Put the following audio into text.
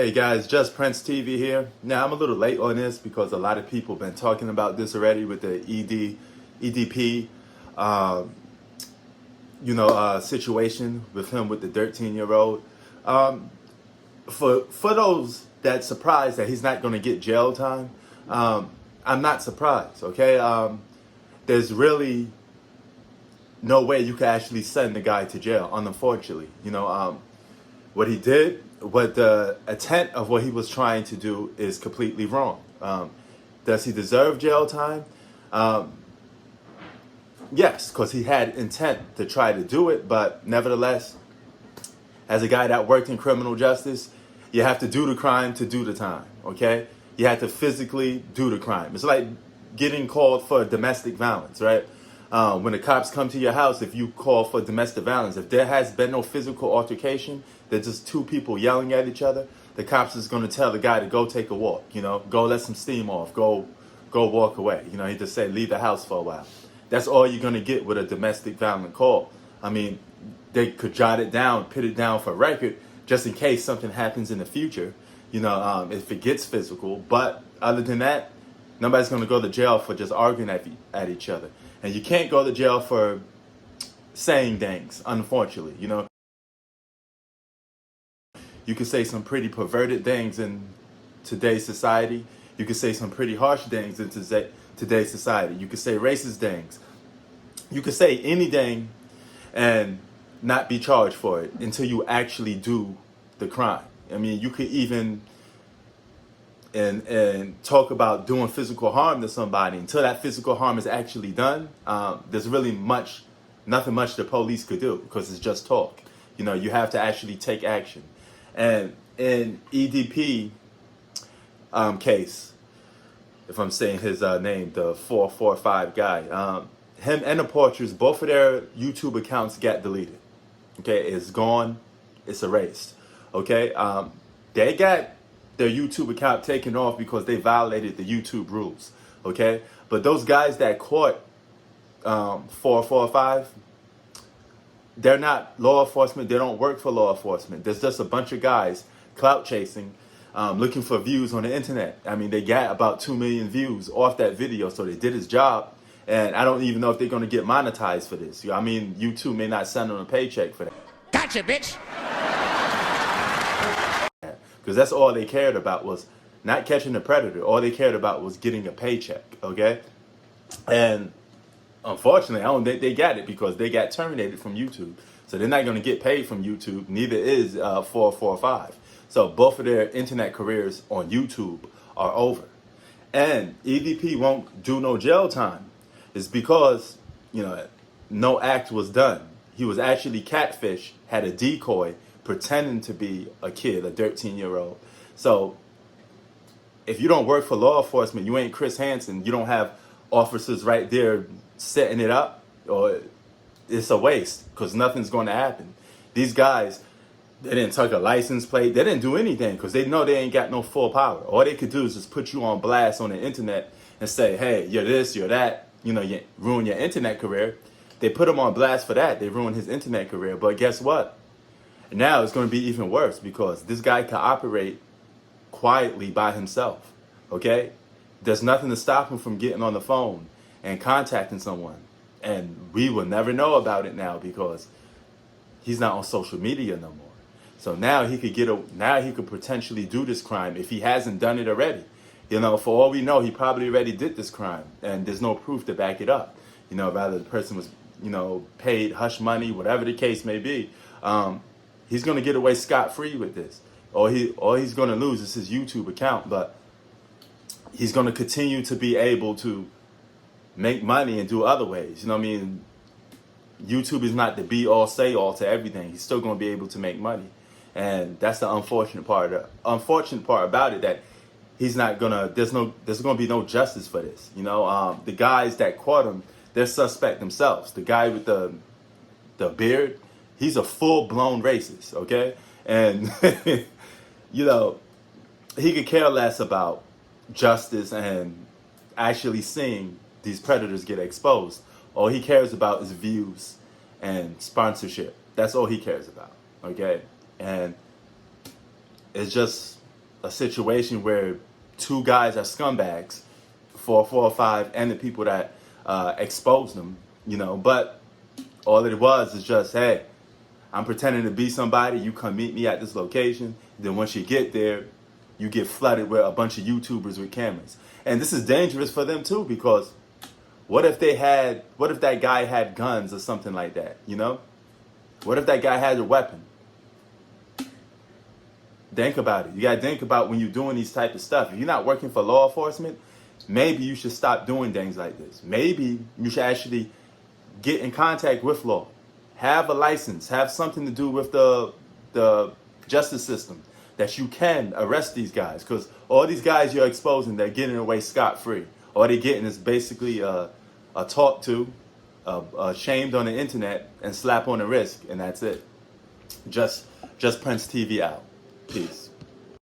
Hey guys, Just Prince TV here. Now I'm a little late on this because a lot of people have been talking about this already with the EDP, situation with him with the 13-year-old. For those that surprised that he's not going to get jail time, I'm not surprised. Okay, there's really no way you can actually send the guy to jail. Unfortunately, what he did. What the intent of what he was trying to do is completely wrong. Does he deserve jail time? Yes, because he had intent to try to do it, but nevertheless, as a guy that worked in criminal justice, you have to do the crime to do the time, okay? You have to physically do the crime. It's like getting called for domestic violence, right? When the cops come to your house, if you call for domestic violence, if there has been no physical altercation, there's just two people yelling at each other, the cops is going to tell the guy to go take a walk, go let some steam off, go walk away. He just say, leave the house for a while. That's all you're going to get with a domestic violent call. I mean, they could jot it down, put it down for record, just in case something happens in the future, if it gets physical. But other than that, nobody's going to go to jail for just arguing at each other. And you can't go to jail for saying things, unfortunately, You can say some pretty perverted things in today's society. You can say some pretty harsh things in today's society. You can say racist things. You can say anything and not be charged for it until you actually do the crime. I mean, you could even and talk about doing physical harm to somebody until that physical harm is actually done. There's really nothing much the police could do because it's just talk. You have to actually take action. And in EDP case, if I'm saying his name, the 445 guy, him and the Porters, both of their YouTube accounts got deleted. Okay, it's gone, it's erased. Okay, they got their YouTube account taken off because they violated the YouTube rules. Okay, but those guys that caught 445, they're not law enforcement. They don't work for law enforcement. There's just a bunch of guys clout chasing, looking for views on the internet. I mean, they got about 2 million views off that video, so they did his job. And I don't even know if they're going to get monetized for this. I mean, YouTube may not send them a paycheck for that. Gotcha, bitch! Because that's all they cared about was not catching the predator. All they cared about was getting a paycheck, okay? And unfortunately, I don't think they got it because they got terminated from YouTube. So they're not going to get paid from YouTube. Neither is 445. So both of their internet careers on YouTube are over. And EDP won't do no jail time. It's because, no act was done. He was actually catfish, had a decoy, pretending to be a kid, a 13-year-old. So if you don't work for law enforcement, you ain't Chris Hansen, you don't have officers right there setting it up, or it's a waste because nothing's going to happen. These guys, they didn't take a license plate. They didn't do anything because they know they ain't got no full power. All they could do is just put you on blast on the internet and say, hey, you're this, you're that, you ruin your internet career. They put him on blast for that. They ruined his internet career. But guess what? Now it's going to be even worse because this guy can operate quietly by himself, okay? There's nothing to stop him from getting on the phone and contacting someone. And we will never know about it now because he's not on social media no more. So now he could potentially do this crime if he hasn't done it already. For all we know, he probably already did this crime and there's no proof to back it up. Rather the person was, paid hush money, whatever the case may be. He's going to get away scot-free with this. All he's going to lose is his YouTube account, but he's going to continue to be able to make money and do other ways. YouTube is not the be-all, say-all to everything. He's still going to be able to make money. And that's the unfortunate part. The unfortunate part about it that he's not going to, there's going to be no justice for this. The guys that caught him, they're suspect themselves. The guy with the beard, he's a full-blown racist, okay? And, he could care less about justice and actually seeing these predators get exposed. All he cares about is views and sponsorship. That's all he cares about, okay? And it's just a situation where two guys are scumbags, 445 and the people that exposed them, you know. But all it was is just, hey, I'm pretending to be somebody. You come meet me at this location. Then once you get there, you get flooded with a bunch of YouTubers with cameras. And this is dangerous for them too, because what if that guy had guns or something like that, you know? What if that guy had a weapon? Think about it. You gotta think about when you're doing these type of stuff. If you're not working for law enforcement, maybe you should stop doing things like this. Maybe you should actually get in contact with law. Have a license. Have something to do with the justice system that you can arrest these guys. Because all these guys you're exposing, they're getting away scot-free. All they're getting is basically a talk to, shamed on the internet, and slap on the wrist, and that's it. Just Prince TV out. Peace.